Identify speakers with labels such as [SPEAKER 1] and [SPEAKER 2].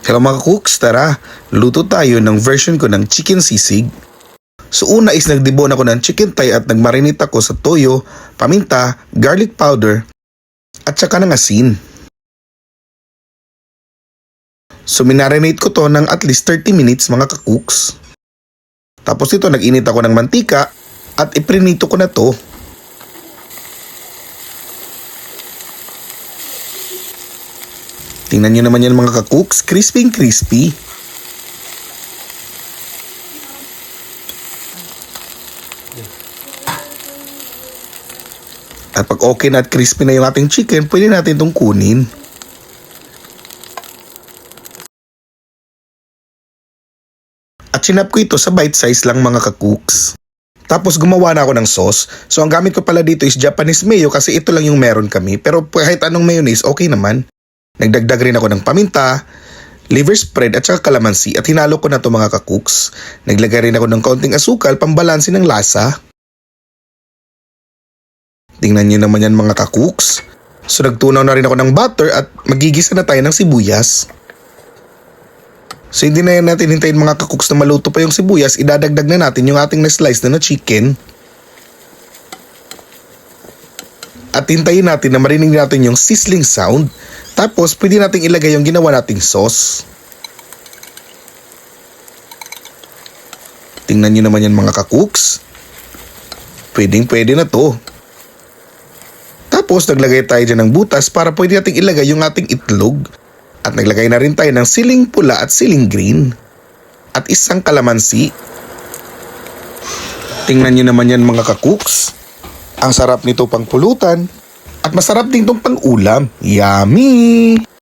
[SPEAKER 1] Hello mga cooks, tara, luto tayo ng version ko ng chicken sisig. So una is nagdibon ako ng chicken thigh at nagmarinate ako sa toyo, paminta, garlic powder, at saka ng asin. So minarinate ko to ng at least 30 minutes mga ka-cooks. Tapos ito nag-init ako ng mantika at iprinito ko na to. Tingnan nyo naman yan mga ka-cooks, crispy crispy. At pag okay na at crispy na yung ating chicken, pwede natin itong kunin. At sinap ko ito sa bite size lang mga ka-cooks. Tapos gumawa na ako ng sauce. So ang gamit ko pala dito is Japanese mayo kasi ito lang yung meron kami. Pero kahit anong mayonnaise, okay naman. Nagdagdag rin ako ng paminta, liver spread at saka kalamansi at hinalo ko na to mga ka-cooks. Naglagay rin ako ng kaunting asukal pambalanse ng lasa. Tingnan nyo naman yan mga ka-cooks. So nagtunaw na rin ako ng butter at magigisa na tayo ng sibuyas. So hindi na yan natin hintayin mga ka-cooks na maluto pa yung sibuyas, idadagdag na natin yung ating na-slice na chicken. At hintayin natin na marinig natin yung sizzling sound. Tapos pwede nating ilagay yung ginawa nating sauce. Tingnan nyo naman yan mga ka-cooks. Pwede na to. Tapos naglagay tayo dyan ng butas para pwede nating ilagay yung ating itlog. At naglagay na rin tayo ng siling pula at siling green. At isang kalamansi. Tingnan nyo naman yan mga ka-cooks. Ang sarap nito pang pulutan. At masarap din itong pang ulam. Yummy!